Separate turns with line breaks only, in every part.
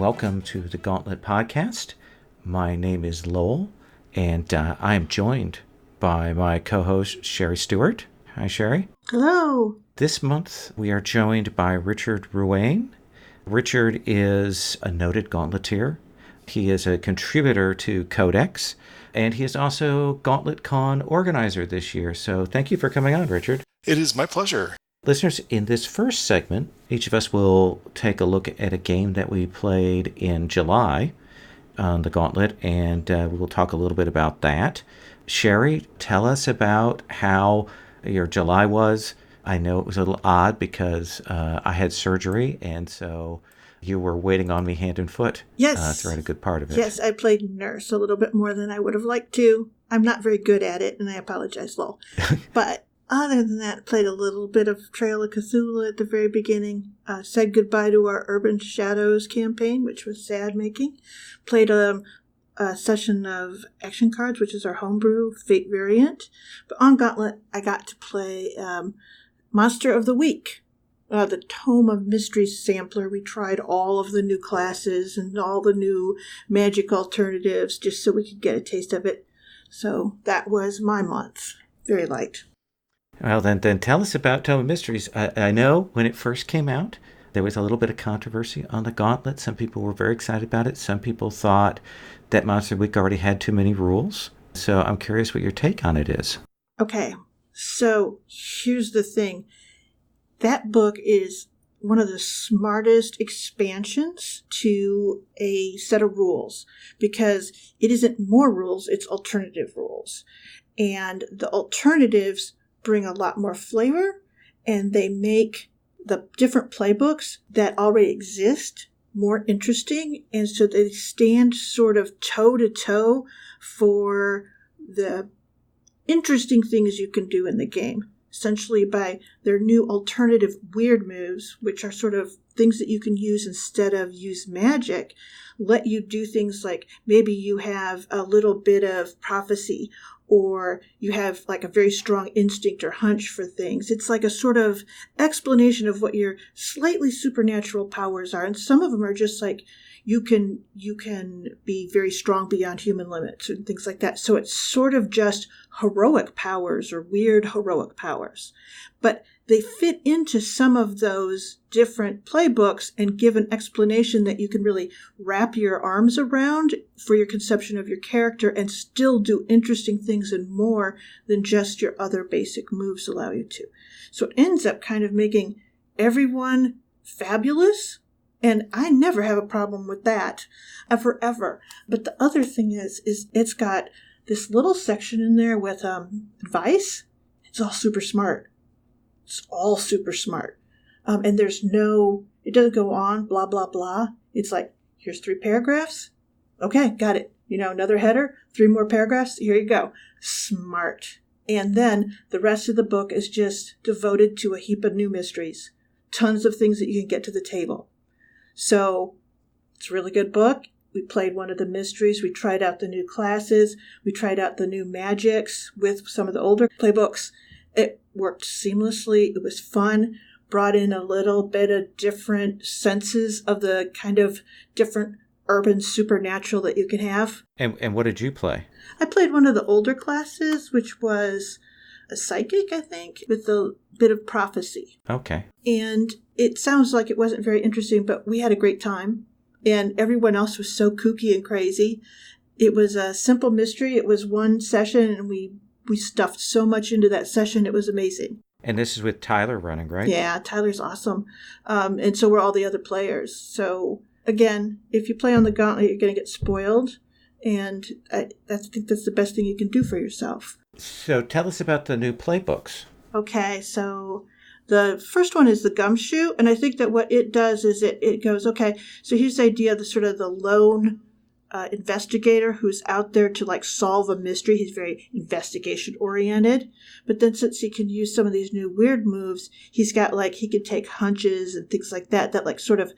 welcome to the Gauntlet Podcast. My name is Lowell, and I am joined by my co-host, Sherri Stewart. Hi, Sherri.
Hello.
This month, we are joined by Richard Ruane. Richard is a noted Gauntleteer. He is a contributor to Codex, and he is also Gauntlet Con organizer this year. So thank you for coming on, Richard.
It is my pleasure.
Listeners, in this first segment, each of us will take a look at a game that we played in July on the Gauntlet, and we will talk a little bit about that. Sherri, tell us about how your July was. I know it was a little odd because I had surgery, and so you were waiting on me hand and foot.
Yes.
Throughout a good part of it.
Yes, I played nurse a little bit more than I would have liked to. I'm not very good at it, and I apologize, Lowell. But other than that, played a little bit of Trail of Cthulhu at the very beginning. Said goodbye to our Urban Shadows campaign, which was sad making. Played a session of Action Cards, which is our homebrew Fate variant. But on Gauntlet, I got to play Monster of the Week, the Tome of Mysteries sampler. We tried all of the new classes and all the new magic alternatives just so we could get a taste of it. So that was my month. Very light.
Well, then tell us about Tome of Mysteries. I know when it first came out, there was a little bit of controversy on the Gauntlet. Some people were very excited about it. Some people thought that Monster Week already had too many rules. So I'm curious what your take on it is.
Okay, so here's the thing. That book is one of the smartest expansions to a set of rules because it isn't more rules, it's alternative rules. And the alternatives bring a lot more flavor, and they make the different playbooks that already exist more interesting, and so they stand sort of toe-to-toe for the interesting things you can do in the game, essentially by their new alternative weird moves, which are sort of things that you can use instead of use magic, let you do things like maybe you have a little bit of prophecy, or you have like a very strong instinct or hunch for things. It's like a sort of explanation of what your slightly supernatural powers are. And some of them are just like you can be very strong beyond human limits and things like that. So it's sort of just heroic powers or weird heroic powers. But they fit into some of those different playbooks and give an explanation that you can really wrap your arms around for your conception of your character and still do interesting things and more than just your other basic moves allow you to. So it ends up kind of making everyone fabulous, and I never have a problem with that, ever. But the other thing is it's got this little section in there with advice. It's all super smart. It's all super smart. And it doesn't go on, blah, blah, blah. It's like, here's 3 paragraphs. Okay, got it. Another header, 3 more paragraphs. Here you go. Smart. And then the rest of the book is just devoted to a heap of new mysteries. Tons of things that you can get to the table. So it's a really good book. We played one of the mysteries. We tried out the new classes. We tried out the new magics with some of the older playbooks. It worked seamlessly. It was fun. Brought in a little bit of different senses of the kind of different urban supernatural that you can have.
And what did you play?
I played one of the older classes, which was a psychic, I think, with a bit of prophecy.
Okay.
And it sounds like it wasn't very interesting, but we had a great time. And everyone else was so kooky and crazy. It was a simple mystery. It was one session, and we stuffed so much into that session. It was amazing.
And this is with Tyler running, right?
Yeah, Tyler's awesome. And so were all the other players. So, again, if you play on the Gauntlet, you're going to get spoiled. And I think that's the best thing you can do for yourself.
So tell us about the new playbooks.
Okay, so the first one is the Gumshoe. And I think that what it does is it goes, okay, so here's the idea of the lone investigator who's out there to solve a mystery. He's very investigation oriented, but then since he can use some of these new weird moves, he's got he can take hunches and things like that sort of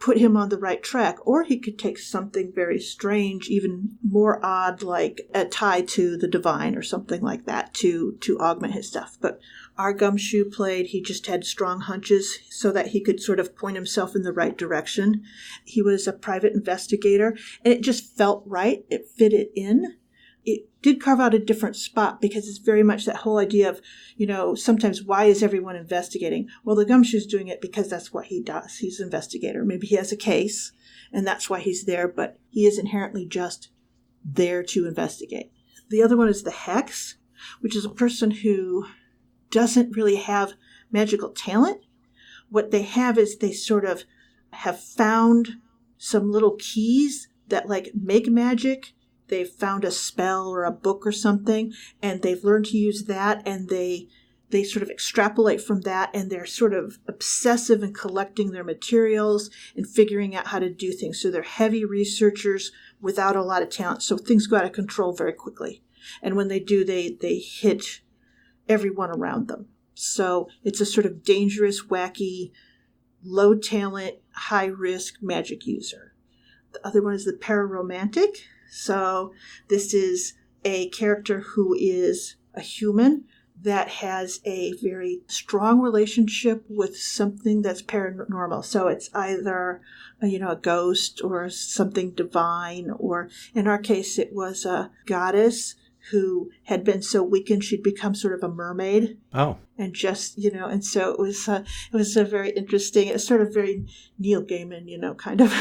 put him on the right track. Or he could take something very strange, even more odd, like a tie to the divine or something like that to augment his stuff. But our Gumshoe played, he just had strong hunches so that he could sort of point himself in the right direction. He was a private investigator, and it just felt right. It fit it in. It did carve out a different spot because it's very much that whole idea of, sometimes why is everyone investigating? Well, the Gumshoe's doing it because that's what he does. He's an investigator. Maybe he has a case and that's why he's there, but he is inherently just there to investigate. The other one is the Hex, which is a person who doesn't really have magical talent. What they have is they sort of have found some little keys that make magic. They've found a spell or a book or something, and they've learned to use that, and they sort of extrapolate from that, and they're sort of obsessive in collecting their materials and figuring out how to do things. So they're heavy researchers without a lot of talent, so things go out of control very quickly. And when they do, they hit everyone around them. So it's a sort of dangerous, wacky, low talent, high risk magic user. The other one is the pararomantic. So this is a character who is a human that has a very strong relationship with something that's paranormal. So it's either, a ghost or something divine, or in our case, it was a goddess who had been so weakened she'd become sort of a mermaid.
Oh.
And just, and so it was a very interesting, it's sort of very Neil Gaiman, kind of,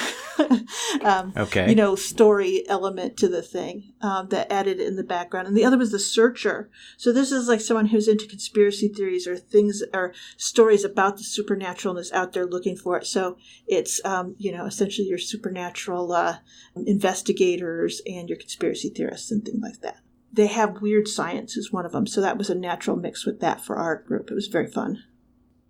Okay.
story element to the thing that added in the background. And the other was the Searcher. So this is like someone who's into conspiracy theories or things or stories about the supernatural and is out there looking for it. So it's, essentially your supernatural investigators and your conspiracy theorists and things like that. They have weird science is one of them, so that was a natural mix with that for our group. It was very fun.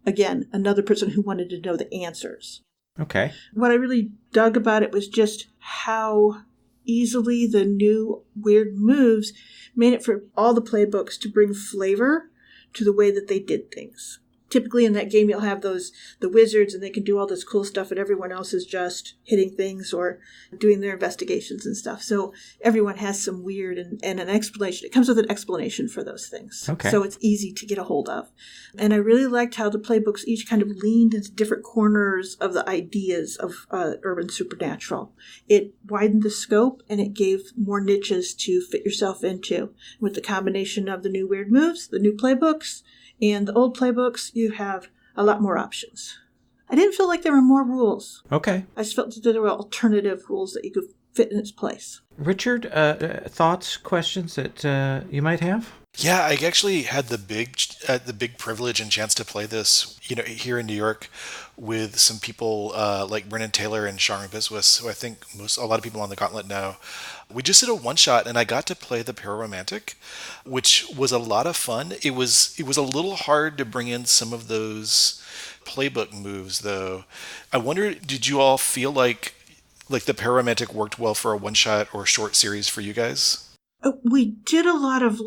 Again, another person who wanted to know the answers.
Okay.
What I really dug about it was just how easily the new weird moves made it for all the playbooks to bring flavor to the way that they did things. Typically in that game, you'll have the wizards, and they can do all this cool stuff, and everyone else is just hitting things or doing their investigations and stuff. So everyone has some weird and an explanation. It comes with an explanation for those things.
Okay.
So it's easy to get a hold of. And I really liked how the playbooks each kind of leaned into different corners of the ideas of urban supernatural. It widened the scope, and it gave more niches to fit yourself into. With the combination of the new weird moves, the new playbooks, and the old playbooks, you have a lot more options. I didn't feel like there were more rules.
Okay.
I just felt that there were alternative rules that you could fit in its place.
Richard, thoughts, questions that you might have?
Yeah, I actually had the big privilege and chance to play this, here in New York with some people like Brennan Taylor and Sharon Biswas, who I think a lot of people on the Gauntlet know. We just did a one-shot, and I got to play the Pararomantic, which was a lot of fun. It was a little hard to bring in some of those playbook moves, though. I wonder, did you all feel like the Pararomantic worked well for a one-shot or short series for you guys?
We did a lot of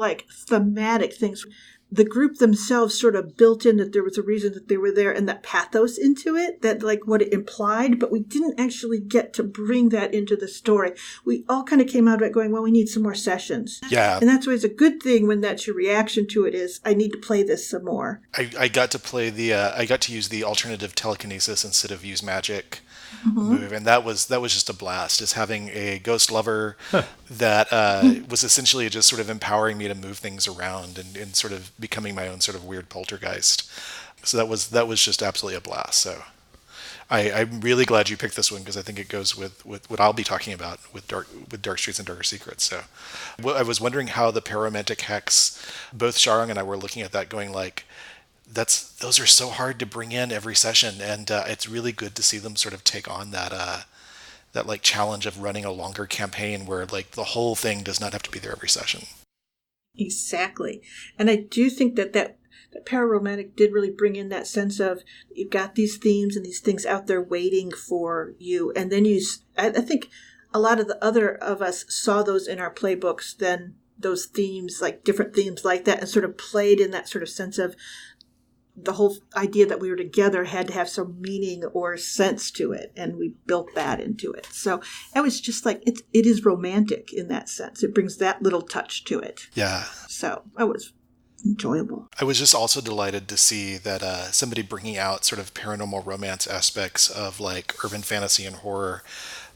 thematic things. The group themselves sort of built in that there was a reason that they were there and that pathos into it, that what it implied, but we didn't actually get to bring that into the story. We all kind of came out of it going, well, we need some more sessions.
Yeah.
And that's always a good thing when that's your reaction to it is, I need to play this some more.
I got to play I got to use the alternative telekinesis instead of use magic. Move, and that was just a blast, is having a ghost lover that was essentially just sort of empowering me to move things around and sort of becoming my own sort of weird poltergeist. So that was just absolutely a blast. So I'm really glad you picked this one, because I think it goes with what I'll be talking about with Dark Streets and Darker Secrets. So I was wondering how the Pararomantic Hex, both Sharang and I were looking at that going those are so hard to bring in every session, and it's really good to see them sort of take on that challenge of running a longer campaign where the whole thing does not have to be there every session.
Exactly. And I do think that Pararomantic did really bring in that sense of you've got these themes and these things out there waiting for you, and then I think a lot of the other of us saw those in our playbooks, then those themes, different themes like that, and sort of played in that sort of sense of the whole idea that we were together had to have some meaning or sense to it, and we built that into it. So it was just like, it is romantic in that sense. It brings that little touch to it.
Yeah.
So it was enjoyable.
I was just also delighted to see that somebody bringing out sort of paranormal romance aspects of like urban fantasy and horror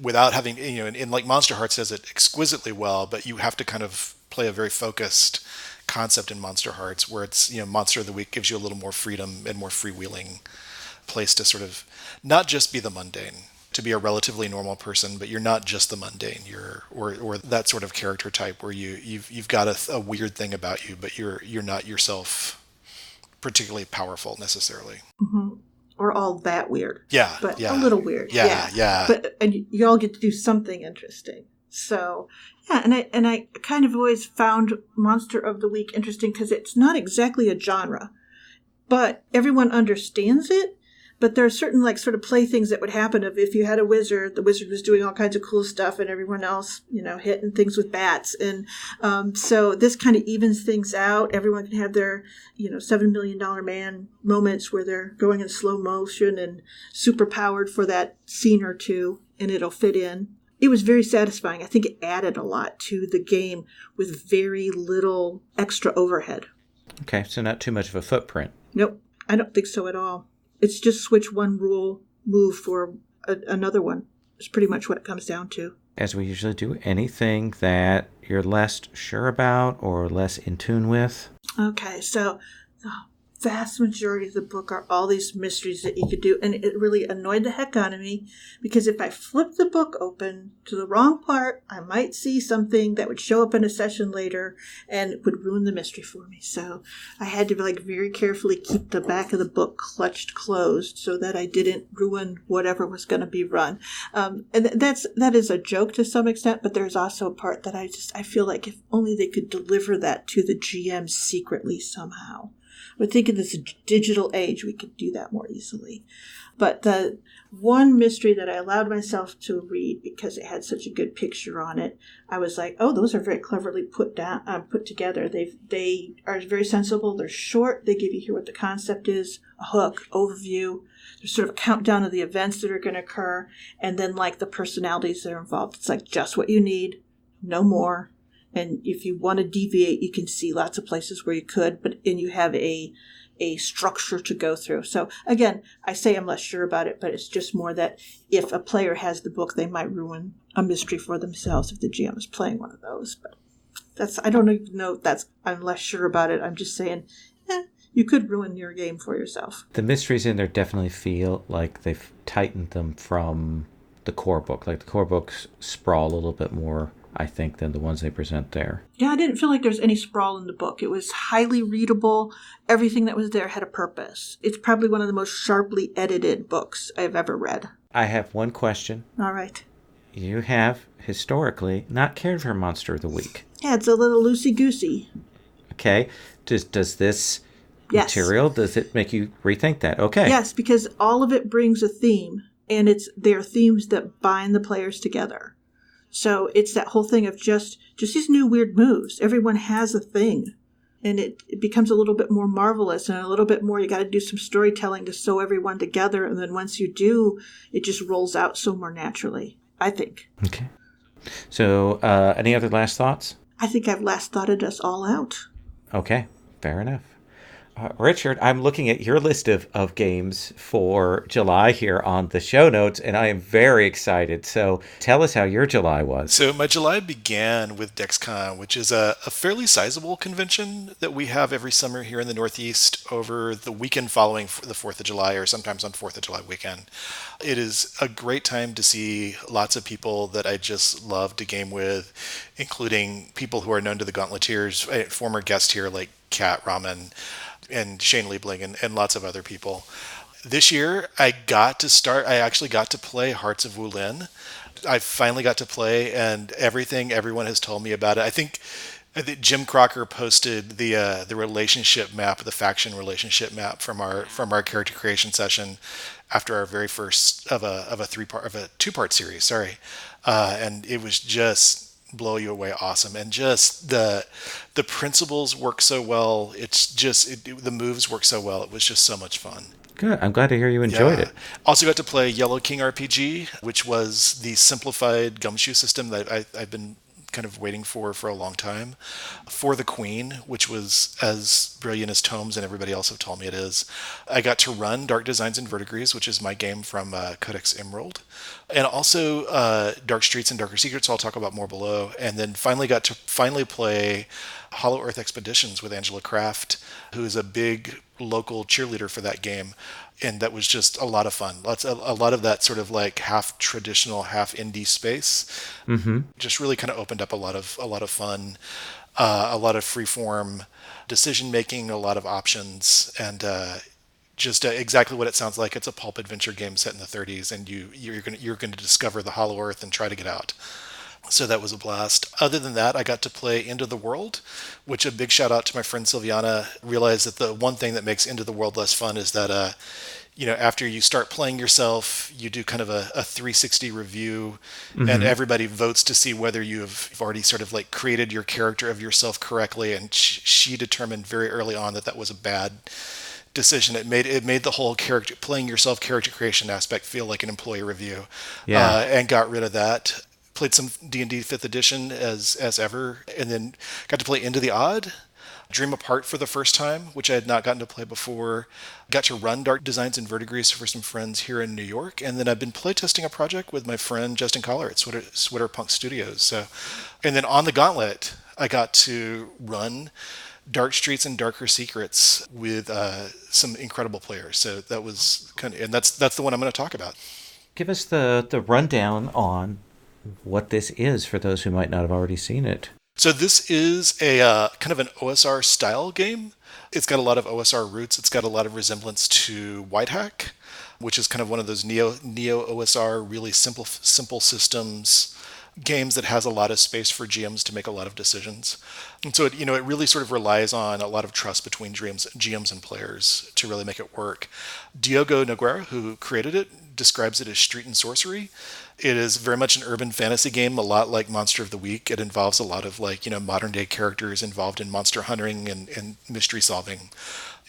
without having, in like Monster Hearts does it exquisitely well, but you have to kind of play a very focused concept in Monster Hearts where it's, Monster of the Week gives you a little more freedom and more freewheeling place to sort of not just be the mundane, to be a relatively normal person, but you're not just the mundane. You're or that sort of character type where you've got a weird thing about you, but you're not yourself particularly powerful necessarily.
Mm-hmm. Or all that weird.
Yeah.
But
yeah.
a little weird.
Yeah.
And you all get to do something interesting. So, yeah, and I kind of always found Monster of the Week interesting because it's not exactly a genre, but everyone understands it. But there are certain like sort of playthings that would happen if you had a wizard, the wizard was doing all kinds of cool stuff and everyone else, hitting things with bats. And so this kind of evens things out. Everyone can have their, $7 million man moments where they're going in slow motion and super powered for that scene or two, and it'll fit in. It was very satisfying. I think it added a lot to the game with very little extra overhead.
Okay, so not too much of a footprint.
Nope, I don't think so at all. It's just switch one rule, move for another one. It's pretty much what it comes down to.
As we usually do, anything that you're less sure about or less in tune with?
Okay, so the vast majority of the book are all these mysteries that you could do, and it really annoyed the heck out of me because if I flipped the book open to the wrong part, I might see something that would show up in a session later and it would ruin the mystery for me. So I had to very carefully keep the back of the book clutched closed so that I didn't ruin whatever was going to be run. And that is a joke to some extent, but there's also a part that I feel like if only they could deliver that to the GM secretly somehow. I think in this digital age, we could do that more easily. But the one mystery that I allowed myself to read because it had such a good picture on it, I was like, oh, those are very cleverly put together. They are very sensible. They're short. They give you here what the concept is, a hook, overview. There's sort of a countdown of the events that are going to occur. And then like the personalities that are involved. It's like just what you need, no more. And if you want to deviate, you can see lots of places where you could, and you have a structure to go through. So again, I say I'm less sure about it, but it's just more that if a player has the book, they might ruin a mystery for themselves if the GM is playing one of those. But I don't even know if I'm less sure about it. I'm just saying, you could ruin your game for yourself.
The mysteries in there definitely feel like they've tightened them from the core book. Like the core books sprawl a little bit more, I think, than the ones they present there.
Yeah, I didn't feel like there's any sprawl in the book. It was highly readable. Everything that was there had a purpose. It's probably one of the most sharply edited books I've ever read.
I have one question.
All right.
You have, historically, not cared for Monster of the Week.
Yeah, it's a little loosey-goosey.
Okay. Does this material, does it make you rethink that? Okay.
Yes, because all of it brings a theme, and they're themes that bind the players together. So it's that whole thing of just these new weird moves. Everyone has a thing. And it becomes a little bit more marvelous and a little bit more, you got to do some storytelling to sew everyone together. And then once you do, it just rolls out so more naturally, I think.
Okay. So any other last thoughts?
I think I've last thoughted us all out.
Okay, fair enough. Richard, I'm looking at your list of games for July here on the show notes, and I am very excited. So tell us how your July was.
So my July began with DexCon, which is a fairly sizable convention that we have every summer here in the Northeast over the weekend following the 4th of July or sometimes on 4th of July weekend. It is a great time to see lots of people that I just love to game with, including people who are known to the Gauntleteers, former guests here like Kat Raman, and Shane Liebling and lots of other people. This year, I actually got to play Hearts of Wulin. I finally got to play, and everyone has told me about it. I think Jim Crocker posted the relationship map, the faction relationship map from our character creation session after our very first of a two-part series. And it was just blow you away awesome. And just the principles work so well. It's just the moves work so well. It was just so much fun.
Good. I'm glad to hear you enjoyed
Yeah.
it.
Also got to play Yellow King RPG, which was the simplified gumshoe system that I've been kind of waiting for a long time. For the Queen, which was as brilliant as Tomes and everybody else have told me it is. I got to run Dark Designs and Verdigris, which is my game from Codex Emerald. And also Dark Streets and Darker Secrets, I'll talk about more below. And then finally got to play Hollow Earth Expeditions with Angela Kraft, who is a big local cheerleader for that game. And that was just a lot of fun. A lot of that sort of like half traditional, half indie space. Just really kind of opened up a lot of fun, a lot of freeform decision making, a lot of options, and just exactly what it sounds like. It's a pulp adventure game set in the 30s, and you're going to discover the Hollow Earth and try to get out. So that was a blast. Other than that, I got to play Into the World, which a big shout out to my friend Sylviana. Realized that the one thing that makes Into the World less fun is that, after you start playing yourself, you do kind of a 360 review, and everybody votes to see whether you've already sort of like created your character of yourself correctly. And she determined very early on that was a bad decision. It made the whole playing yourself character creation aspect feel like an employee review.
Yeah.
And got rid of that. Played some D&D 5th edition as ever, and then got to play Into the Odd, Dream Apart for the first time, which I had not gotten to play before. Got to run Dark Designs and Verdigris for some friends here in New York, and then I've been playtesting a project with my friend Justin Collar at Sweater Punk Studios. So, and then on the Gauntlet, I got to run Dark Streets and Darker Secrets with some incredible players. So that was and that's the one I'm going to talk about.
Give us the rundown on what this is for those who might not have already seen it.
So this is a kind of an OSR style game. It's got a lot of OSR roots. It's got a lot of resemblance to White Hack, which is kind of one of those neo OSR, really simple systems games that has a lot of space for GMs to make a lot of decisions. And so it really sort of relies on a lot of trust between GMs and players to really make it work. Diogo Nogueira, who created it, describes it as street and sorcery. It is very much an urban fantasy game, a lot like Monster of the Week. It involves a lot of modern day characters involved in monster hunting and mystery solving.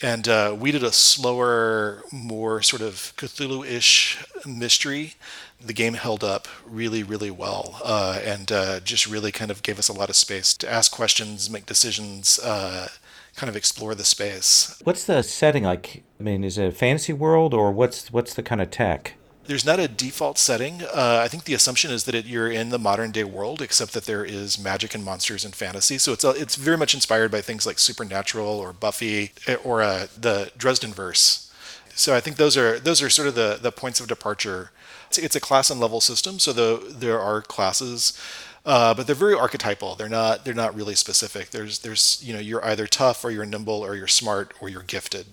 And we did a slower, more sort of Cthulhu-ish mystery. The game held up really, really well, and just really kind of gave us a lot of space to ask questions, make decisions, kind of explore the space.
What's the setting like? I mean, is it a fantasy world, or what's the kind of tech?
There's not a default setting. I think the assumption is that you're in the modern day world, except that there is magic and monsters and fantasy. So it's very much inspired by things like Supernatural or Buffy or the Dresden verse. So I think those are sort of the points of departure. It's a class and level system, so there are classes, but they're very archetypal. They're not really specific. There's you're either tough or you're nimble or you're smart or you're gifted.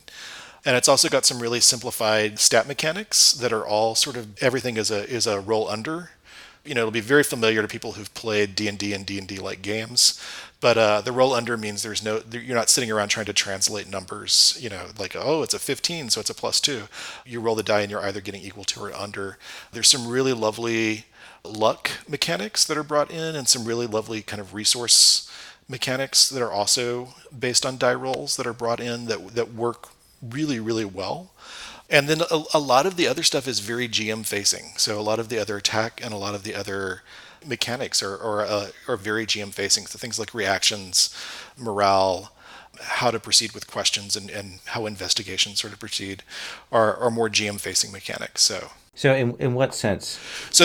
And it's also got some really simplified stat mechanics that are all sort of everything is a roll under. It'll be very familiar to people who've played D&D and D&D like games, but the roll under means you're not sitting around trying to translate numbers. Like, oh, it's a 15, so it's a +2. You roll the die and you're either getting equal to or under. There's some really lovely luck mechanics that are brought in, and some really lovely kind of resource mechanics that are also based on die rolls that are brought in that work really, really well. And then a lot of the other stuff is very GM facing. So a lot of the other attack and a lot of the other mechanics are very GM facing. So things like reactions, morale, how to proceed with questions, and how investigations sort of proceed are more GM facing mechanics.
So in what sense?
So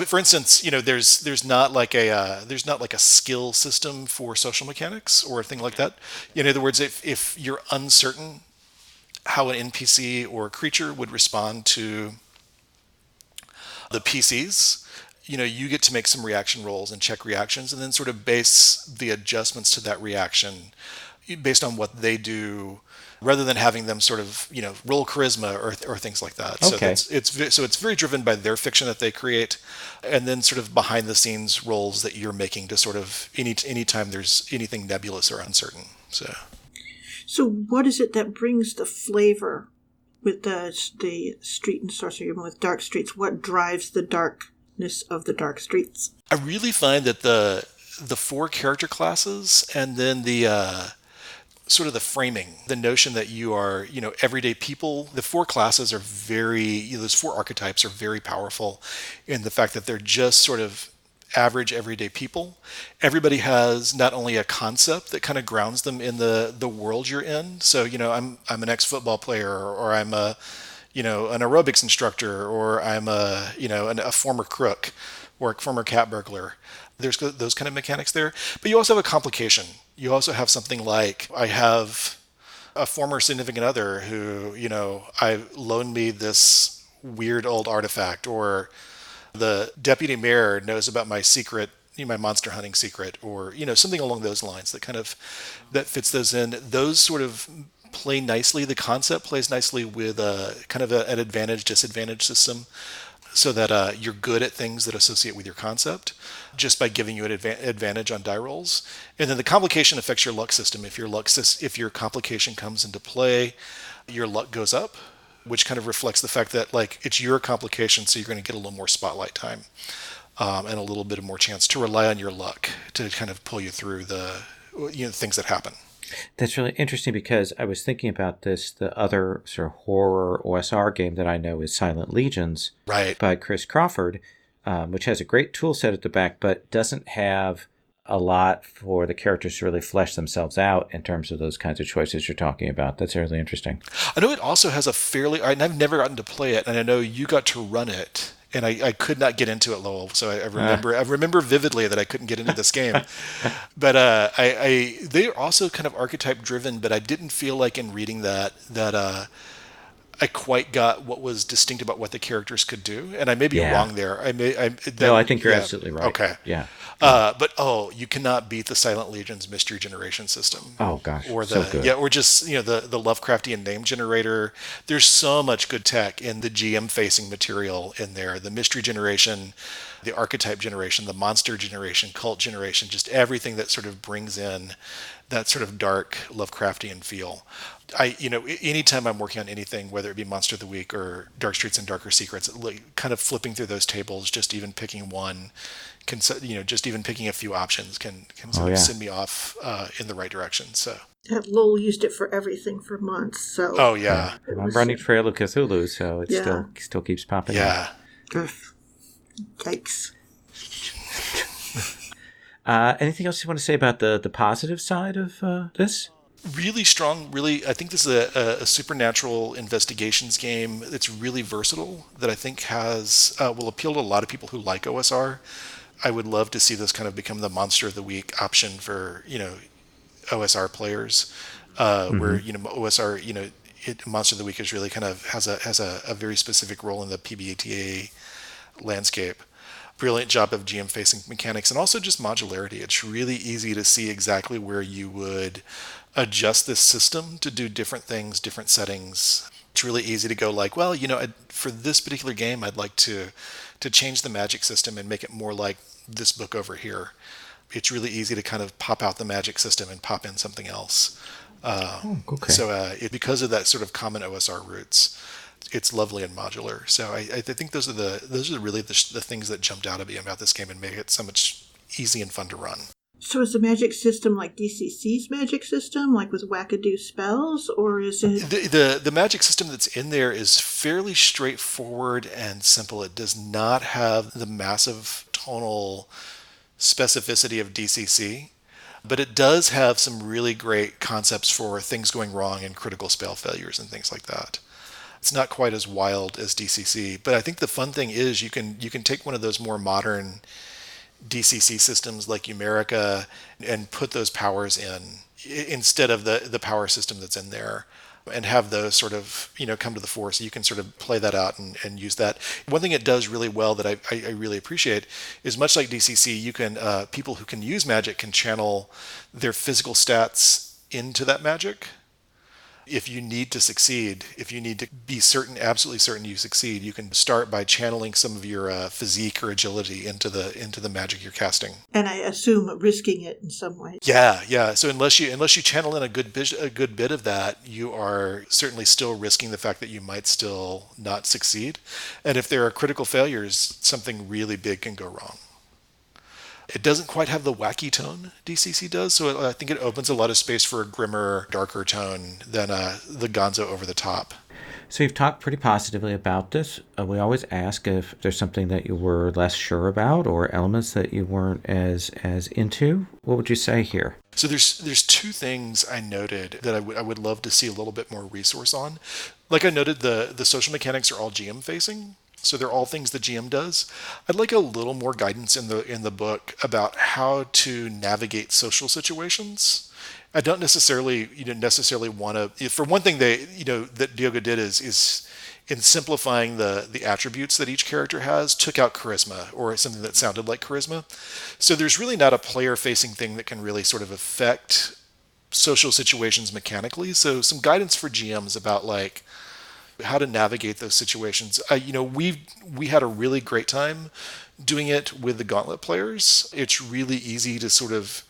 for instance, there's not like a skill system for social mechanics or a thing like that. In other words, if you're uncertain how an NPC or a creature would respond to the PCs, you get to make some reaction rolls and check reactions, and then sort of base the adjustments to that reaction based on what they do, rather than having them sort of roll charisma or things like that.
Okay.
So it's very driven by their fiction that they create, and then sort of behind the scenes rolls that you're making to sort of anytime there's anything nebulous or uncertain.
So what is it that brings the flavor with the street and sorcery, with Dark Streets? What drives the darkness of the Dark Streets?
I really find that the 4 character classes, and then the sort of the framing, the notion that you are, everyday people. The 4 classes are very, those 4 archetypes are very powerful in the fact that they're just sort of average everyday people. Everybody has not only a concept that kind of grounds them in the world you're in. So, I'm an ex-football player, or I'm a, an aerobics instructor, or I'm a former crook or a former cat burglar. There's those kind of mechanics there. But you also have a complication. You also have something like, I have a former significant other who, I loaned me this weird old artifact, or the deputy mayor knows about my secret, my monster hunting secret, or, something along those lines that fits those in. Those sort of play nicely. The concept plays nicely with kind of an advantage disadvantage system, so that you're good at things that associate with your concept just by giving you an advantage on die rolls. And then the complication affects your luck system. If your complication comes into play, your luck goes up, which kind of reflects the fact that, like, it's your complication, so you're going to get a little more spotlight time, and a little bit of more chance to rely on your luck to kind of pull you through the things that happen.
That's really interesting, because I was thinking about this. The other sort of horror OSR game that I know is Silent Legions,
Right.
by Chris Crawford, which has a great tool set at the back, but doesn't have a lot for the characters to really flesh themselves out in terms of those kinds of choices you're talking about. That's really interesting.
I know it also has and I've never gotten to play it, and I know you got to run it, and I could not get into it, Lowell. So I remember vividly that I couldn't get into this game. But they're also kind of archetype driven, but I didn't feel like in reading that I quite got what was distinct about what the characters could do, and I may be wrong there.
No, I think you're absolutely right.
Okay.
Yeah.
But you cannot beat the Silent Legion's mystery generation system.
Oh gosh,
or the
so good.
or just the Lovecraftian name generator. There's so much good tech in the GM facing material in there. The mystery generation, the archetype generation, the monster generation, cult generation, just everything that sort of brings in that sort of dark Lovecraftian feel. Anytime I'm working on anything, whether it be Monster of the Week or Dark Streets and Darker Secrets, kind of flipping through those tables, just even picking one, just even picking a few options can sort of send me off in the right direction. So
Lowell used it for everything for months. So
oh yeah,
I'm running Trail of Cthulhu, so it still keeps popping up.
Yeah. Yikes.
Anything else you want to say about the positive side of this?
Really strong, I think this is a supernatural investigations game that's really versatile, that I think will appeal to a lot of people who like OSR. I would love to see this kind of become the Monster of the Week option for, OSR players, where, OSR, Monster of the Week is really kind of has a very specific role in the PBTA landscape. Brilliant job of GM facing mechanics, and also just modularity. It's really easy to see exactly where you would adjust this system to do different things, different settings. It's really easy to go like, well, for this particular game, I'd like to change the magic system and make it more like this book over here. It's really easy to kind of pop out the magic system and pop in something else.
Okay.
So because of that sort of common OSR roots, it's lovely and modular. So I think those are really the things that jumped out at me about this game and made it so much easy and fun to run.
So is the magic system like DCC's magic system, like with wackadoo spells, or is it...
The magic system that's in there is fairly straightforward and simple. It does not have the massive tonal specificity of DCC, but it does have some really great concepts for things going wrong and critical spell failures and things like that. It's not quite as wild as DCC, but I think the fun thing is you can take one of those more modern DCC systems like Umerica and put those powers in instead of the power system that's in there, and have those sort of come to the fore, so you can sort of play that out and use that. One thing it does really well that I really appreciate is, much like DCC, you can people who can use magic can channel their physical stats into that magic. If you need to succeed, if you need to be absolutely certain you succeed, you can start by channeling some of your physique or agility into the magic you're casting.
And I assume risking it in some way.
Yeah. So unless you channel in a good bit of that, you are certainly still risking the fact that you might still not succeed. And if there are critical failures, something really big can go wrong. It doesn't quite have the wacky tone DCC does, so I think it opens a lot of space for a grimmer, darker tone than the Gonzo over the top.
So you've talked pretty positively about this. We always ask if there's something that you were less sure about or elements that you weren't as into. What would you say here?
So there's two things I noted that I would love to see a little bit more resource on. Like I noted, the social mechanics are all GM facing, so they're all things the GM does. I'd like a little more guidance in the book about how to navigate social situations. I don't necessarily want to. For one thing, that Diogo did is in simplifying the attributes that each character has, took out charisma or something that sounded like charisma. So there's really not a player facing thing that can really sort of affect social situations mechanically. So some guidance for GMs about like how to navigate those situations. We had a really great time doing it with the Gauntlet players. It's really easy to sort of,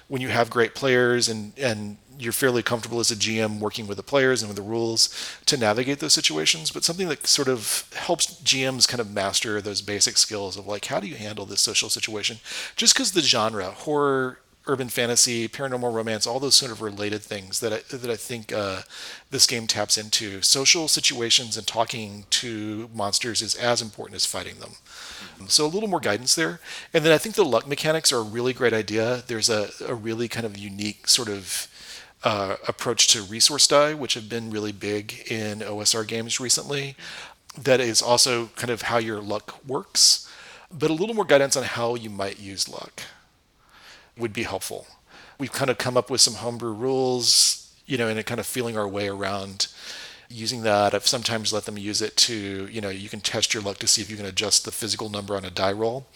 when you have great players and you're fairly comfortable as a GM working with the players and with the rules, to navigate those situations. But something that sort of helps GMs kind of master those basic skills of like, how do you handle this social situation? Just because the genre, horror, urban fantasy, paranormal romance, all those sort of related things that I think this game taps into. Social situations and talking to monsters is as important as fighting them. So a little more guidance there. And then I think the luck mechanics are a really great idea. There's a really kind of unique sort of approach to resource die, which have been really big in OSR games recently. That is also kind of how your luck works, but a little more guidance on how you might use luck would be helpful. We've kind of come up with some homebrew rules, and kind of feeling our way around using that. I've sometimes let them use it to, you can test your luck to see if you can adjust the physical number on a die roll.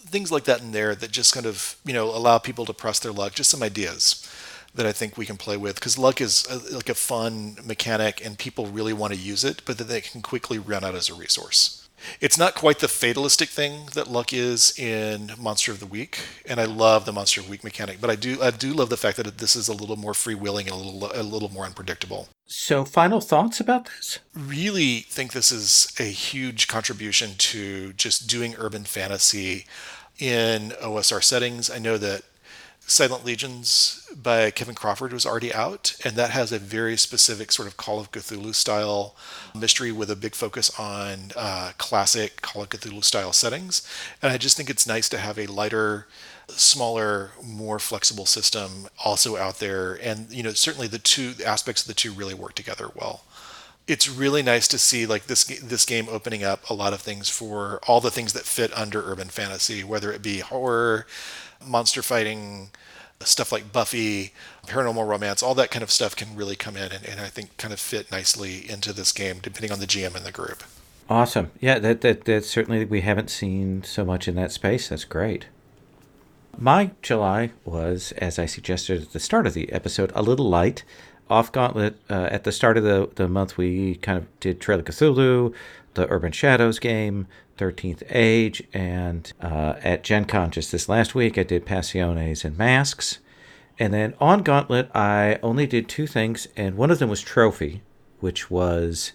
Things like that in there that just kind of, allow people to press their luck. Just some ideas that I think we can play with, because luck is like a fun mechanic and people really want to use it, but then they can quickly run out as a resource. It's not quite the fatalistic thing that luck is in Monster of the Week, and I love the Monster of the Week mechanic, but I do love the fact that this is a little more freewheeling and a little more unpredictable.
So, final thoughts about this?
Really think this is a huge contribution to just doing urban fantasy in OSR settings. I know that Silent Legions by Kevin Crawford was already out, and that has a very specific sort of Call of Cthulhu style mystery with a big focus on classic Call of Cthulhu style settings. And I just think it's nice to have a lighter, smaller, more flexible system also out there. And certainly the two aspects of the two really work together well. It's really nice to see like this game opening up a lot of things for all the things that fit under urban fantasy, whether it be horror, monster fighting, stuff like Buffy, paranormal romance, all that kind of stuff can really come in and I think kind of fit nicely into this game, depending on the GM and the group.
Awesome. Yeah, that certainly we haven't seen so much in that space. That's great. My July was, as I suggested at the start of the episode, a little light. Off Gauntlet, at the start of the month, we kind of did Trail of Cthulhu, the Urban Shadows game, 13th Age, and at Gen Con just this last week, I did Passiones and Masks. And then on Gauntlet, I only did two things, and one of them was Trophy, which was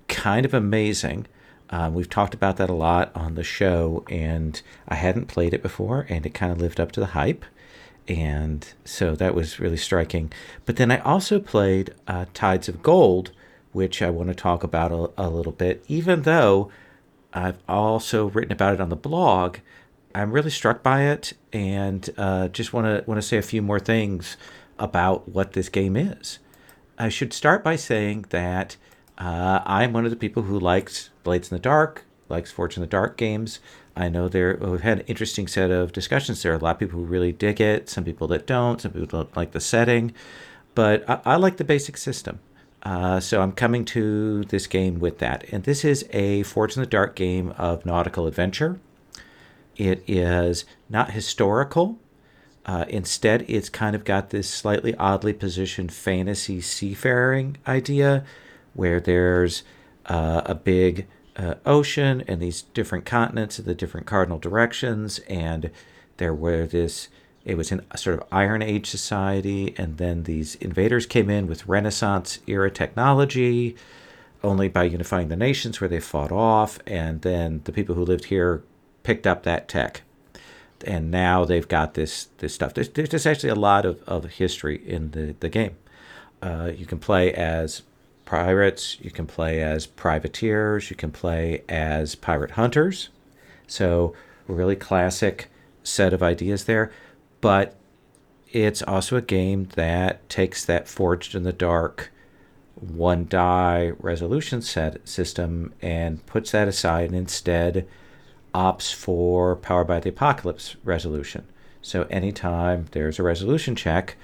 kind of amazing. We've talked about that a lot on the show, and I hadn't played it before, and it kind of lived up to the hype. And so that was really striking. But then I also played Tides of Gold, which I want to talk about a little bit. Even though I've also written about it on the blog, I'm really struck by it, and just want to say a few more things about what this game is. I should start by saying that I'm one of the people who likes Blades in the Dark, likes Forge in the Dark games. I know we've had an interesting set of discussions. There are a lot of people who really dig it, some people that don't, some people don't like the setting, but I like the basic system. So I'm coming to this game with that. And this is a Forge in the Dark game of nautical adventure. It is not historical. Instead, it's kind of got this slightly oddly positioned fantasy seafaring idea where there's a big ocean and these different continents in the different cardinal directions, and it was in a sort of Iron Age society, and then these invaders came in with Renaissance era technology, only by unifying the nations where they fought off, and then the people who lived here picked up that tech. And now they've got this stuff. There's actually a lot of history in the game. You can play as pirates, you can play as privateers, you can play as pirate hunters. So a really classic set of ideas there. But it's also a game that takes that Forged in the Dark one die resolution set system and puts that aside and instead opts for Powered by the Apocalypse resolution. So anytime there's a resolution check,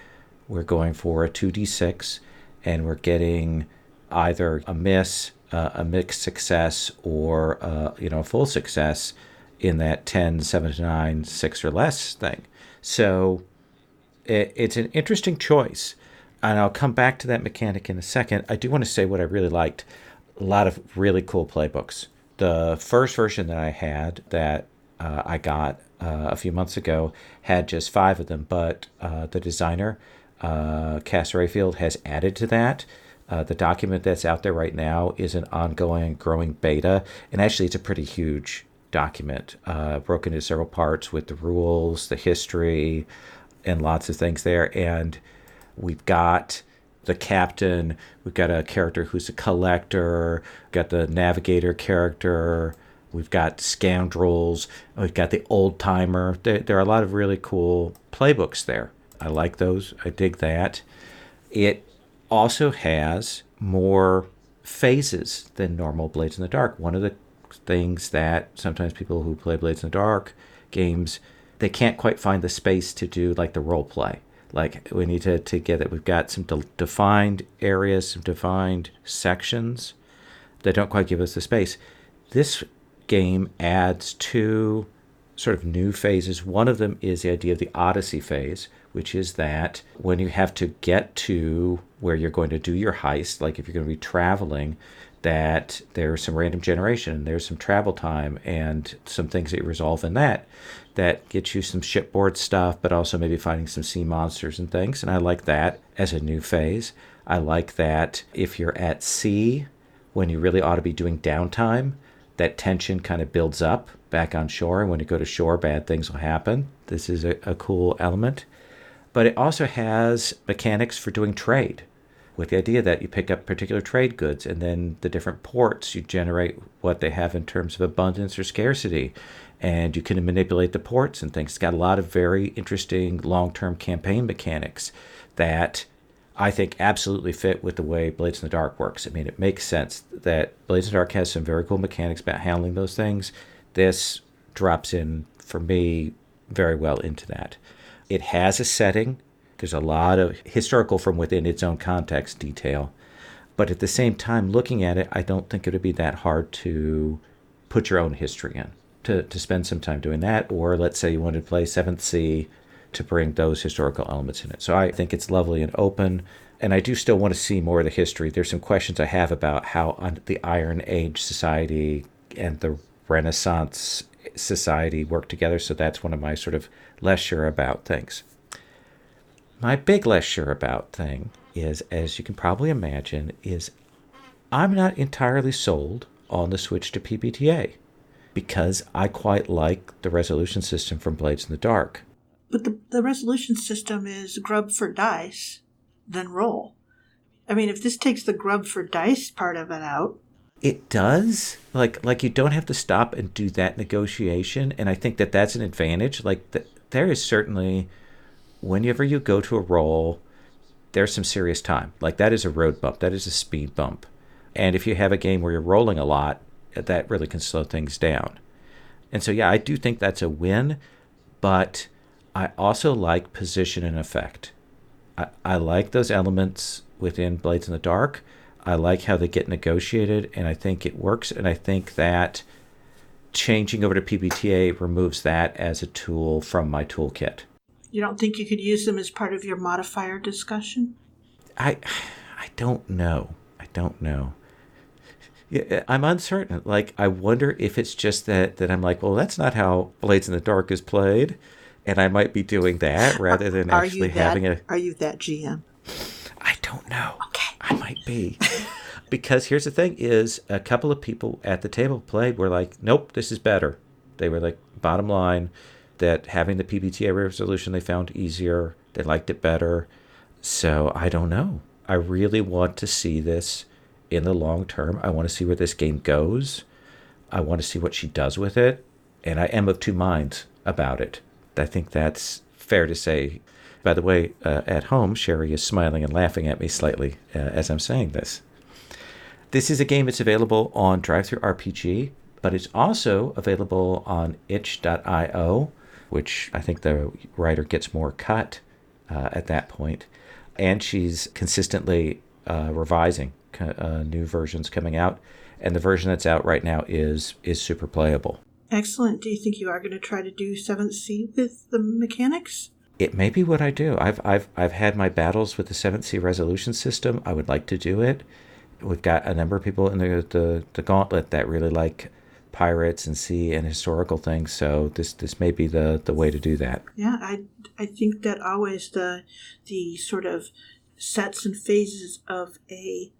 we're going for a 2d6 and we're getting either a miss, a mixed success, or a full success in that 10, 7 to 9, 6 or less thing. So it's an interesting choice. And I'll come back to that mechanic in a second. I do want to say what I really liked. A lot of really cool playbooks. The first version that I had that I got a few months ago had just 5 of them, but the designer, Cass Rayfield, has added to that. The document that's out there right now is an ongoing, growing beta, and actually it's a pretty huge document, broken into several parts with the rules, the history, and lots of things there. And we've got the captain, we've got a character who's a collector, we've got the navigator character, we've got scoundrels, we've got the old timer. There are a lot of really cool playbooks there. I like those. I dig that. It also has more phases than normal Blades in the Dark. One of the things that sometimes people who play Blades in the Dark games, they can't quite find the space to do like the role play. Like we need to get it. We've got some defined areas, some defined sections that don't quite give us the space. This game adds 2 sort of new phases. One of them is the idea of the Odyssey phase, which is that when you have to get to where you're going to do your heist, like if you're going to be traveling, that there's some random generation, there's some travel time, and some things that you resolve in that gets you some shipboard stuff, but also maybe finding some sea monsters and things. And I like that as a new phase. I like that if you're at sea, when you really ought to be doing downtime, that tension kind of builds up back on shore. And when you go to shore, bad things will happen. This is a cool element. But it also has mechanics for doing trade, with the idea that you pick up particular trade goods and then the different ports, you generate what they have in terms of abundance or scarcity. And you can manipulate the ports and things. It's got a lot of very interesting long-term campaign mechanics that I think absolutely fit with the way Blades in the Dark works. I mean, it makes sense that Blades in the Dark has some very cool mechanics about handling those things. This drops in, for me, very well into that. It has a setting. There's a lot of historical from within its own context detail. But at the same time, looking at it, I don't think it would be that hard to put your own history in, to spend some time doing that. Or let's say you wanted to play 7th Sea, to bring those historical elements in it. So I think it's lovely and open. And I do still want to see more of the history. There's some questions I have about how the Iron Age society and the Renaissance society work together. So that's one of my sort of less sure about things. My big less sure about thing is, as you can probably imagine, is I'm not entirely sold on the switch to PBTA because I quite like the resolution system from Blades in the Dark.
But the resolution system is grub for dice, then roll. I mean, if this takes the grub for dice part of it out.
It does. Like you don't have to stop and do that negotiation. And I think that that's an advantage. There is certainly, whenever you go to a roll, there's some serious time. Like that is a road bump. That is a speed bump. And if you have a game where you're rolling a lot, that really can slow things down. And so, yeah, I do think that's a win. But I also like position and effect. I like those elements within Blades in the Dark. I like how they get negotiated, and I think it works. And I think that changing over to PBTA removes that as a tool from my toolkit.
You don't think you could use them as part of your modifier discussion?
I don't know. Yeah, I'm uncertain. Like, I wonder if it's just that I'm like, well, that's not how Blades in the Dark is played. And I might be doing that rather than actually having a...
Are you that GM?
I don't know.
Okay.
I might be. Because here's the thing is, a couple of people at the table played were like, nope, this is better. They were like, bottom line, that having the PBTA resolution they found easier. They liked it better. So I don't know. I really want to see this in the long term. I want to see where this game goes. I want to see what she does with it. And I am of two minds about it. I think that's fair to say. By the way, at home, Sherri is smiling and laughing at me slightly as I'm saying this. This is a game that's available on DriveThruRPG, but it's also available on itch.io, which I think the writer gets more cut at that point. And she's consistently revising new versions coming out. And the version that's out right now is super playable.
Excellent. Do you think you are going to try to do 7th Sea with the mechanics?
It may be what I do. I've had my battles with the 7th Sea resolution system. I would like to do it. We've got a number of people in the Gauntlet that really like pirates and sea and historical things. So this may be the way to do that.
Yeah, I think that always the sort of sets and phases of a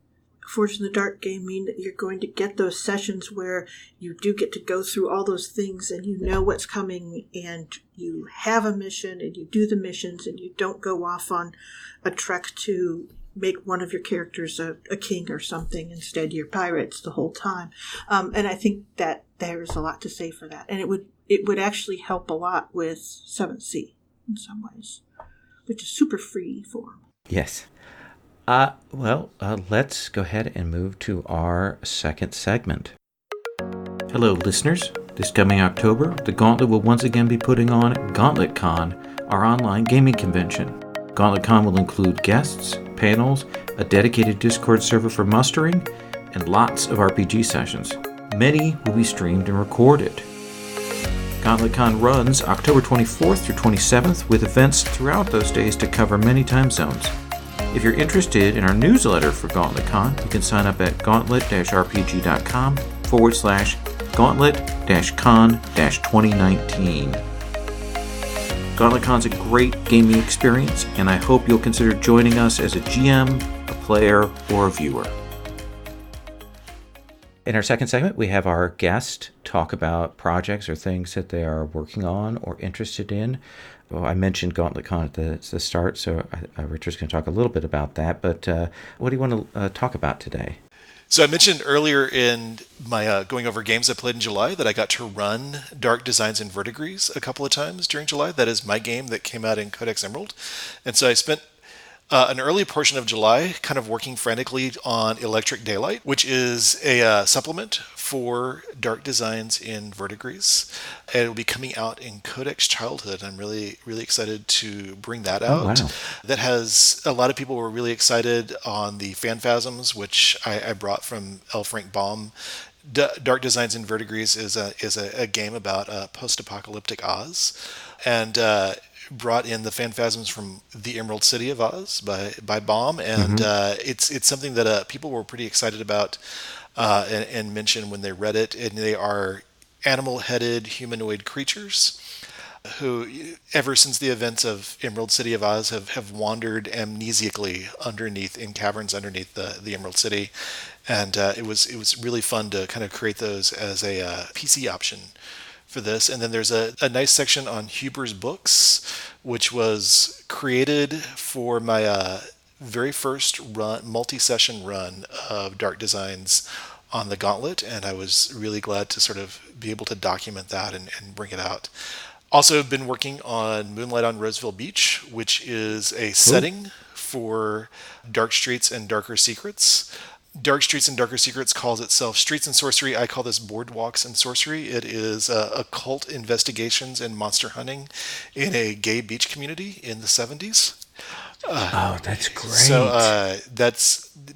Forged in the Dark game mean that you're going to get those sessions where you do get to go through all those things and you know what's coming and you have a mission and you do the missions and you don't go off on a trek to make one of your characters a king or something. Instead, you're pirates the whole time. And I think that there's a lot to say for that. And it would actually help a lot with 7th Sea in some ways, which is super free form.
Yes. Let's go ahead and move to our second segment. Hello, listeners. This coming October, the Gauntlet will once again be putting on Gauntlet Con, our online gaming convention. Gauntlet Con will include guests, panels, a dedicated Discord server for mustering, and lots of RPG sessions. Many will be streamed and recorded. Gauntlet Con runs October 24th through 27th with events throughout those days to cover many time zones. If you're interested in our newsletter for Gauntlet Con, you can sign up at gauntlet-rpg.com/gauntlet-con-2019. Gauntlet Con's a great gaming experience, and I hope you'll consider joining us as a GM, a player, or a viewer. In our second segment, we have our guest talk about projects or things that they are working on or interested in. Well, I mentioned Gauntlet Con at the start, so Richard's going to talk a little bit about that. But what do you want to talk about today?
So I mentioned earlier in my going over games I played in July that I got to run Dark Designs in Verdigris a couple of times during July. That is my game that came out in Codex Emerald. And so I spent an early portion of July kind of working frantically on Electric Daylight, which is a supplement for Dark Designs in Verdigris. And it will be coming out in Codex Childhood. I'm really, really excited to bring that out.
Oh, wow.
That has a lot of people were really excited on the Phanphasms, which I brought from L. Frank Baum. Dark Designs in Verdigris is a game about post-apocalyptic Oz. And brought in the Phanphasms from the Emerald City of Oz by Baum, and it's something that people were pretty excited about and mentioned when they read it. And they are animal-headed humanoid creatures who, ever since the events of Emerald City of Oz, have wandered amnesiacally underneath in caverns underneath the Emerald City, and it was really fun to kind of create those as a PC option for this. And then there's a nice section on Huber's Books, which was created for my very first multi-session run of Dark Designs on the Gauntlet, and I was really glad to sort of be able to document that and bring it out. Also been working on Moonlight on Roseville Beach, which is a setting for Dark Streets and Darker Secrets. Dark Streets and Darker Secrets calls itself Streets and Sorcery. I call this Boardwalks and Sorcery. It is occult investigations and monster hunting in a gay beach community in the 70s.
Oh, that's great.
So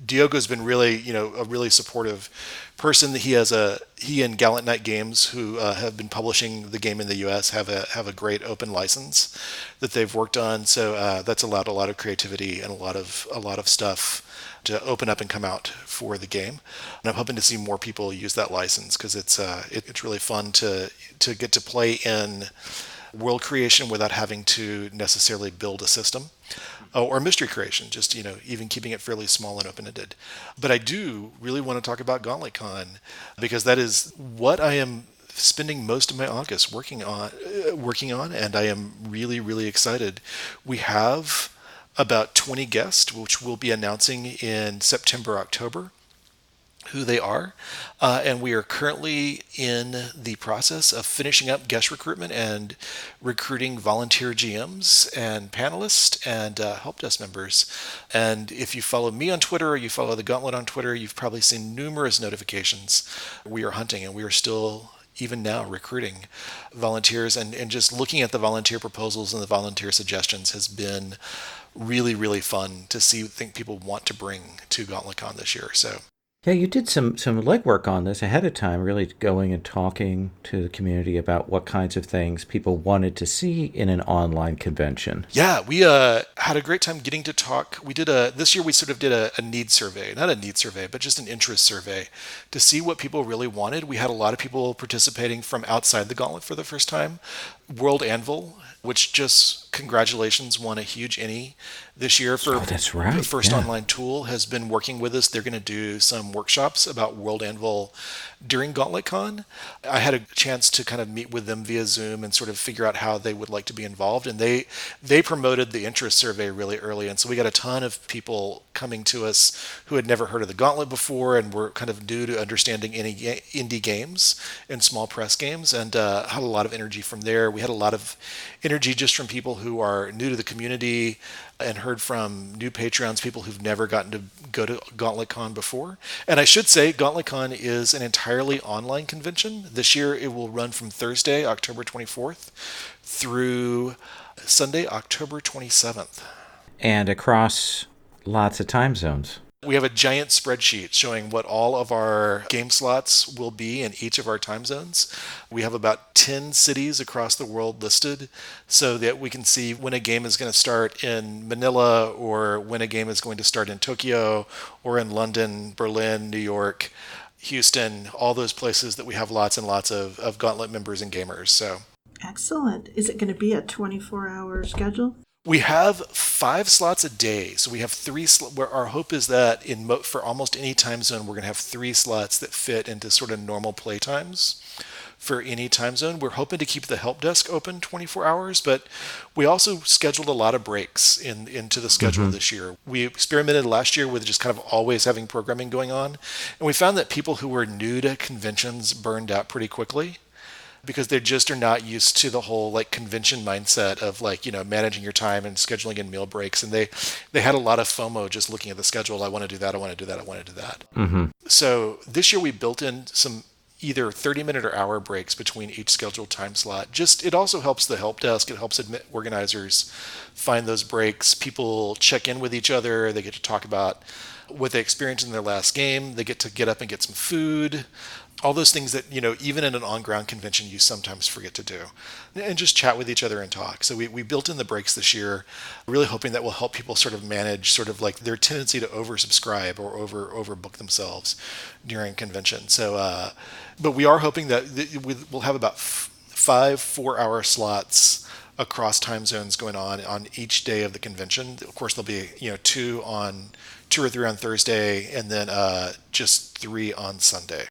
Diogo's been really, a really supportive person. He and Gallant Knight Games, who have been publishing the game in the U.S., have a great open license that they've worked on. So that's allowed a lot of creativity and a lot of stuff to open up and come out for the game. And I'm hoping to see more people use that license because it's really fun to get to play in world creation without having to necessarily build a system. Or mystery creation, just even keeping it fairly small and open-ended. But I do really want to talk about Gauntlet Con because that is what I am spending most of my August working on, and I am really, really excited. We have about 20 guests, which we'll be announcing in September, October, who they are. And we are currently in the process of finishing up guest recruitment and recruiting volunteer GMs and panelists and help desk members. And if you follow me on Twitter or you follow the Gauntlet on Twitter, you've probably seen numerous notifications. We are hunting, and we are still even now recruiting volunteers, and just looking at the volunteer proposals and the volunteer suggestions has been really, really fun to think people want to bring to Gauntlet Con this year. So
Yeah, you did some legwork on this ahead of time, really going and talking to the community about what kinds of things people wanted to see in an online convention.
yeah, we had a great time getting to talk. We did this year we sort of did a need survey, not a need survey, but just an interest survey to see what people really wanted. We had a lot of people participating from outside the Gauntlet for the first time. World Anvil, which just congratulations, won a huge Ennie this year for
That's right.
the first
Yeah.
online tool, has been working with us. They're going to do some workshops about World Anvil during Gauntlet Con. I had a chance to kind of meet with them via Zoom and sort of figure out how they would like to be involved. And they promoted the interest survey really early. And so we got a ton of people coming to us who had never heard of the Gauntlet before and were kind of new to understanding any indie games and small press games, and had a lot of energy from there. We had a lot of energy just from people who are new to the community, and heard from new Patreons, people who've never gotten to go to Gauntlet Con before. And I should say, Gauntlet Con is an entirely online convention. This year it will run from Thursday, October 24th, through Sunday, October 27th.
And across lots of time zones.
We have a giant spreadsheet showing what all of our game slots will be in each of our time zones. We have about 10 cities across the world listed so that we can see when a game is going to start in Manila, or when a game is going to start in Tokyo, or in London, Berlin, New York, Houston, all those places that we have lots and lots of Gauntlet members and gamers. So
Excellent. Is it going to be a 24-hour schedule?
we have 5 slots a day. So we have 3 where our hope is that for almost any time zone, we're going to have 3 slots that fit into sort of normal play times for any time zone. We're hoping to keep the help desk open 24 hours, but we also scheduled a lot of breaks into the schedule this year. We experimented last year with just kind of always having programming going on, and we found that people who were new to conventions burned out pretty quickly, because they just are not used to the whole like convention mindset of like, managing your time and scheduling in meal breaks. And they had a lot of FOMO just looking at the schedule. I want to do that. I want to do that. I want to do that. So this year we built in some either 30-minute or hour breaks between each scheduled time slot. It also helps the help desk. It helps organizers find those breaks. People check in with each other. They get to talk about what they experienced in their last game. They get to get up and get some food. All those things that, even in an on-ground convention, you sometimes forget to do. And just chat with each other and talk. So we built in the breaks this year, really hoping that will help people sort of manage sort of like their tendency to oversubscribe or overbook themselves during convention. So, but we are hoping that we'll have about 5 4-hour slots across time zones going on each day of the convention. Of course, there'll be, 2 or 3 on Thursday, and then just 3 on Sunday.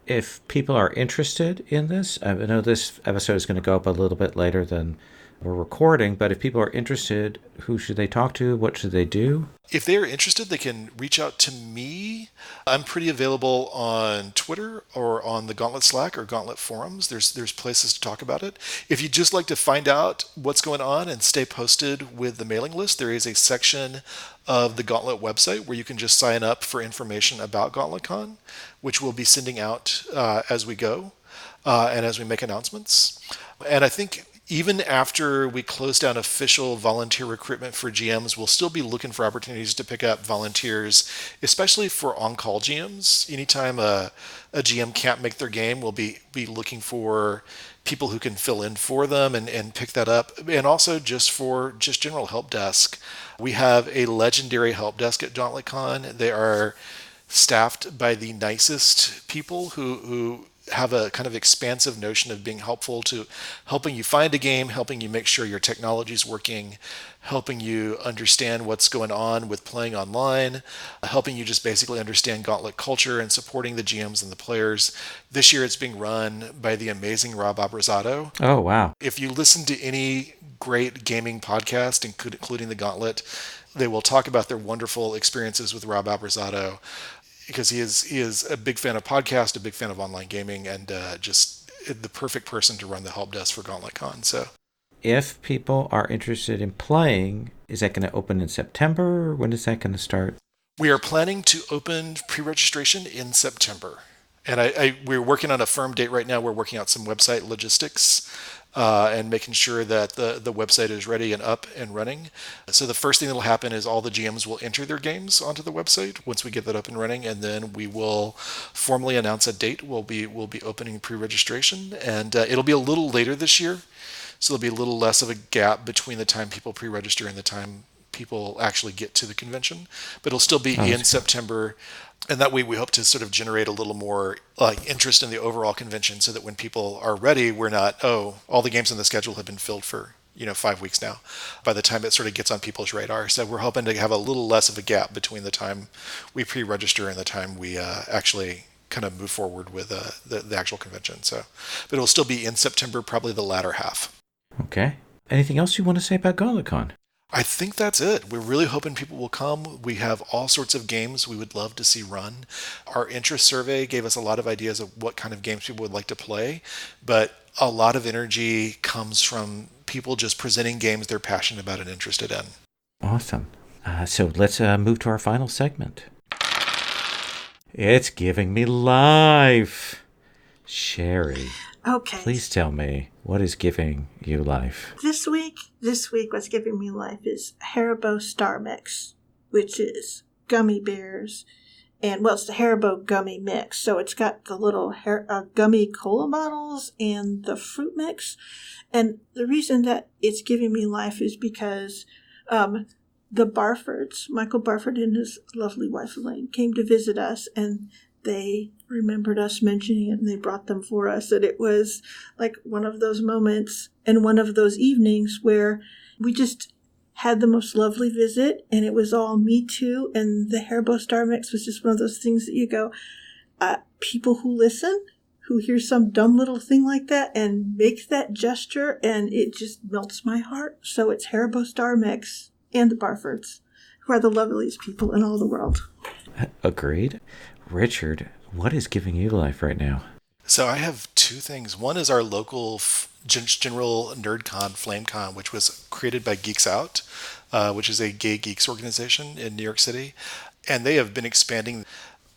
If people are interested in this, I know this episode is going to go up a little bit later than we're recording, but if people are interested, who should they talk to? What should they do?
If they are interested, they can reach out to me. I'm pretty available on Twitter or on the Gauntlet Slack or Gauntlet forums. There's places to talk about it. If you'd just like to find out what's going on and stay posted with the mailing list, there is a section of the Gauntlet website where you can just sign up for information about Gauntlet Con, which we'll be sending out as we go and as we make announcements. And I think even after we close down official volunteer recruitment for GMs, we'll still be looking for opportunities to pick up volunteers, especially for on-call GMs. Anytime a GM can't make their game, we'll be looking for people who can fill in for them and pick that up. And also just for general help desk. We have a legendary help desk at Gauntlet Con. They are staffed by the nicest people who have a kind of expansive notion of being helpful to helping you find a game, helping you make sure your technology is working, helping you understand what's going on with playing online, helping you just basically understand Gauntlet culture and supporting the GMs and the players. This year it's being run by the amazing Rob Abrasato.
Oh, wow.
If you listen to any great gaming podcast, including the Gauntlet, they will talk about their wonderful experiences with Rob Abrasato, because he is a big fan of podcast, a big fan of online gaming, and just the perfect person to run the help desk for Gauntlet Con. So
If people are interested in playing, is that going to open in September? When is that going to start?
we are planning to open pre-registration in September, and we're working on a firm date right now. We're working out some website logistics. And making sure that the website is ready and up and running. So the first thing that will happen is all the GMs will enter their games onto the website once we get that up and running, and then we will formally announce a date. We'll be opening pre-registration, and it'll be a little later this year, so there'll be a little less of a gap between the time people pre-register and the time people actually get to the convention. But it'll still be in September. And that way we hope to sort of generate a little more like interest in the overall convention, so that when people are ready, we're not, oh, all the games on the schedule have been filled for 5 weeks now, by the time it sort of gets on people's radar. So we're hoping to have a little less of a gap between the time we pre-register and the time we actually kind of move forward with the actual convention. So, but it'll still be in September, probably the latter half.
Okay. Anything else you want to say about GauntletCon?
I think that's it. We're really hoping people will come. We have all sorts of games we would love to see run. Our interest survey gave us a lot of ideas of what kind of games people would like to play, but a lot of energy comes from people just presenting games they're passionate about and interested in.
Awesome. So let's move to our final segment. It's giving me life. Sherri,
Okay.
please tell me, what is giving you life?
This week, what's giving me life is Haribo Star Mix, which is gummy bears. And, well, it's the Haribo gummy mix. So it's got the little gummy cola bottles and the fruit mix. And the reason that it's giving me life is because the Barfords, Michael Barford and his lovely wife Elaine, came to visit us, and they remembered us mentioning it, and they brought them for us. And it was like one of those moments and one of those evenings where we just had the most lovely visit, and it was all me too. And the Haribo Star Mix was just one of those things that you go, people who listen, who hear some dumb little thing like that and make that gesture, and it just melts my heart. So it's Haribo Star Mix and the Barfords, who are the loveliest people in all the world.
Agreed. Richard, what is giving you life right now?
So I have two things. One is our local general NerdCon, FlameCon, which was created by Geeks Out, which is a gay geeks organization in New York City. And they have been expanding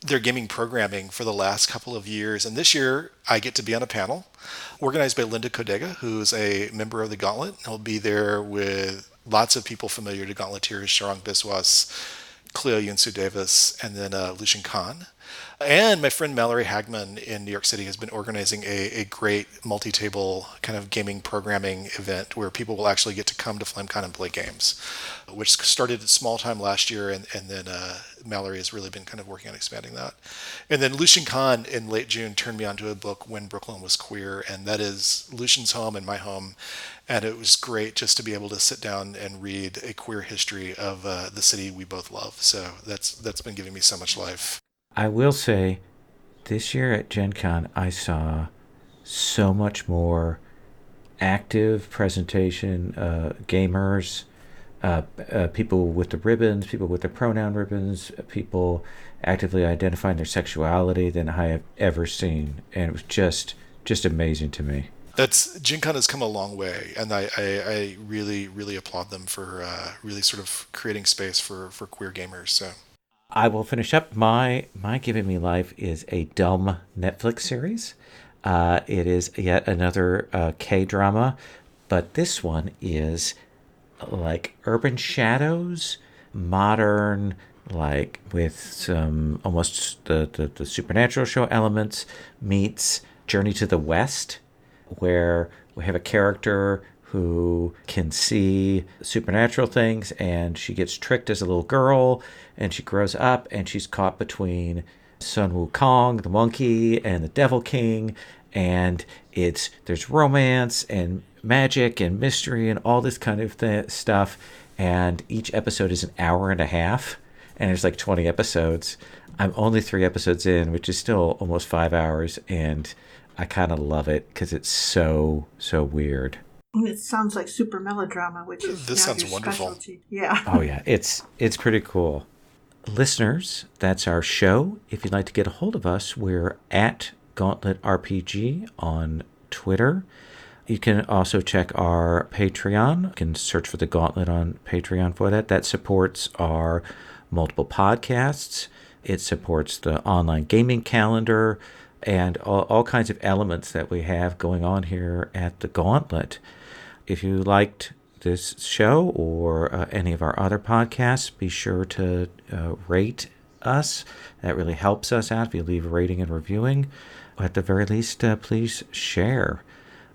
their gaming programming for the last couple of years. And this year, I get to be on a panel organized by Linda Kodega, who's a member of the Gauntlet. I'll be there with lots of people familiar to Gauntleteers, Sharang Biswas, Cleo Yunsu Davis, and then Lucian Khan. And my friend Mallory Hagman in New York City has been organizing a great multi-table kind of gaming programming event where people will actually get to come to FlameCon and play games, which started small time last year, and then Mallory has really been kind of working on expanding that. And then Lucian Khan in late June turned me onto a book, When Brooklyn Was Queer, and that is Lucian's home and my home. And it was great just to be able to sit down and read a queer history of the city we both love. So that's been giving me so much life.
I will say, this year at Gen Con, I saw so much more active presentation, gamers, people with the ribbons, people with the pronoun ribbons, people actively identifying their sexuality than I have ever seen. And it was just amazing to me.
Gen Con has come a long way, and I really, really applaud them for really sort of creating space for queer gamers. So
I will finish up. My Giving Me Life is a dumb Netflix series. It is yet another K-drama, but this one is like urban shadows, modern, like with some almost the supernatural show elements meets Journey to the West, where we have a character who can see supernatural things, and she gets tricked as a little girl, and she grows up, and she's caught between Sun Wukong, the monkey, and the Devil King, and there's romance and magic and mystery and all this kind of stuff. And each episode is an hour and a half, and there's like 20 episodes. I'm only 3 episodes in, which is still almost 5 hours, and I kind of love it because it's so weird.
It sounds like super melodrama, which is
this sounds
your
wonderful.
specialty. Yeah.
Oh yeah, it's pretty cool. Listeners, that's our show. If you'd like to get a hold of us, we're at Gauntlet RPG on Twitter. You can also check our Patreon. You can search for the Gauntlet on Patreon for that. That supports our multiple podcasts. It supports the online gaming calendar and all kinds of elements that we have going on here at the Gauntlet. If you liked this show or any of our other podcasts, be sure to rate us. That really helps us out if you leave a rating and reviewing. At the very least, please share.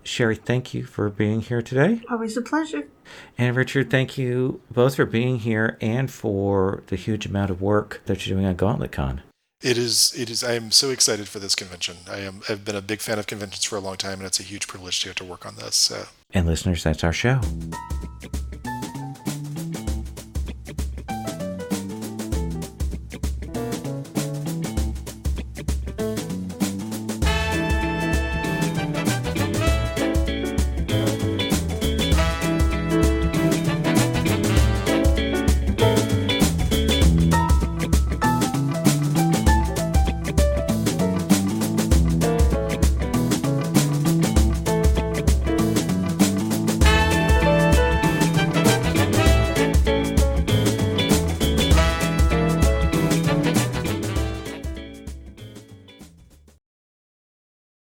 Sherri, thank you for being here today.
Always a pleasure.
And Richard, thank you both for being here and for the huge amount of work that you're doing on Gauntlet Con.
It is. I am so excited for this convention. I've been a big fan of conventions for a long time, and it's a huge privilege to get to work on this.
And listeners, that's our show.